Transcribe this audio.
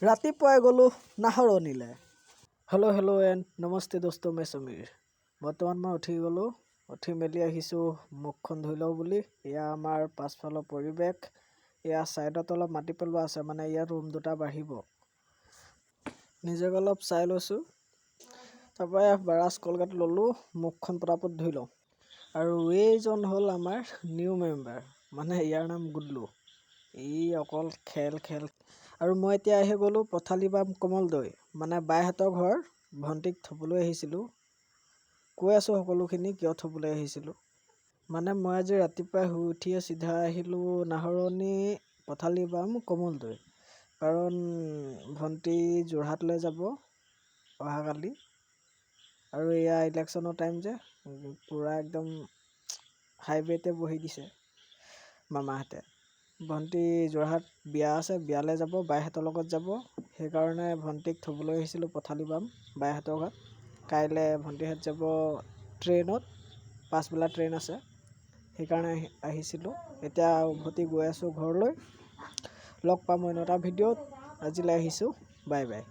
ৰাতিপুৱাই গ'লোঁ নাহৰণিলে। Hello' and namaste দোস্তো, মই সমীৰ। বৰ্তমান মই উঠি গ'লোঁ, উঠি মেলি আহিছোঁ মুখখন ধুই লওঁ বুলি। এয়া আমাৰ পাছফালৰ পৰিৱেশ। এয়া ছাইডত অলপ মাটি পেলোৱা আছে, মানে ইয়াত ৰুম দুটা বাঢ়িব। নিজকে অলপ চাই লৈছোঁ। তাৰপৰা ব্ৰাছ কলগেট ল'লোঁ, মুখখন পটাপট ধুই লওঁ। আৰু এইজন হ'ল আমাৰ নিউ মেম্বাৰ, মানে ইয়াৰ নাম গুডলু। ই অকল খেল। আৰু মই এতিয়া আহি গ'লোঁ পথালিবাম কমলদৈ, মানে বাইহঁতৰ ঘৰ। ভণ্টিক থ'বলৈ আহিছিলোঁ। কৈ আছোঁ সকলোখিনি কিয় থ'বলৈ আহিছিলোঁ। মানে মই আজি ৰাতিপুৱাই শুই উঠিয়ে চিধা আহিলোঁ নাহৰণি পথালিবাম কমলদৈ, কাৰণ ভণ্টি যোৰহাটলৈ যাব অহাকালি। আৰু এয়া ইলেকশ্যনৰ টাইম যে, পূৰা একদম হাইৱেতে বহি দিছে মামাহঁতে। ভণ্টি যোৰহাট বিয়া আছে, বিয়ালৈ যাব, বাইহঁতৰ লগত যাব। সেইকাৰণে ভণ্টিক থ'বলৈ আহিছিলোঁ পথালিবাম বাইহঁতৰ ঘৰত। কাইলৈ ভণ্টিহঁত যাব ট্ৰেইনত, পাছবেলা ট্ৰেইন আছে, সেইকাৰণে আহিছিলোঁ। এতিয়া উভতি গৈ আছোঁ ঘৰলৈ। লগ পাম অন্য এটা ভিডিঅ'ত। আজিলৈ আহিছোঁ, বাই বাই।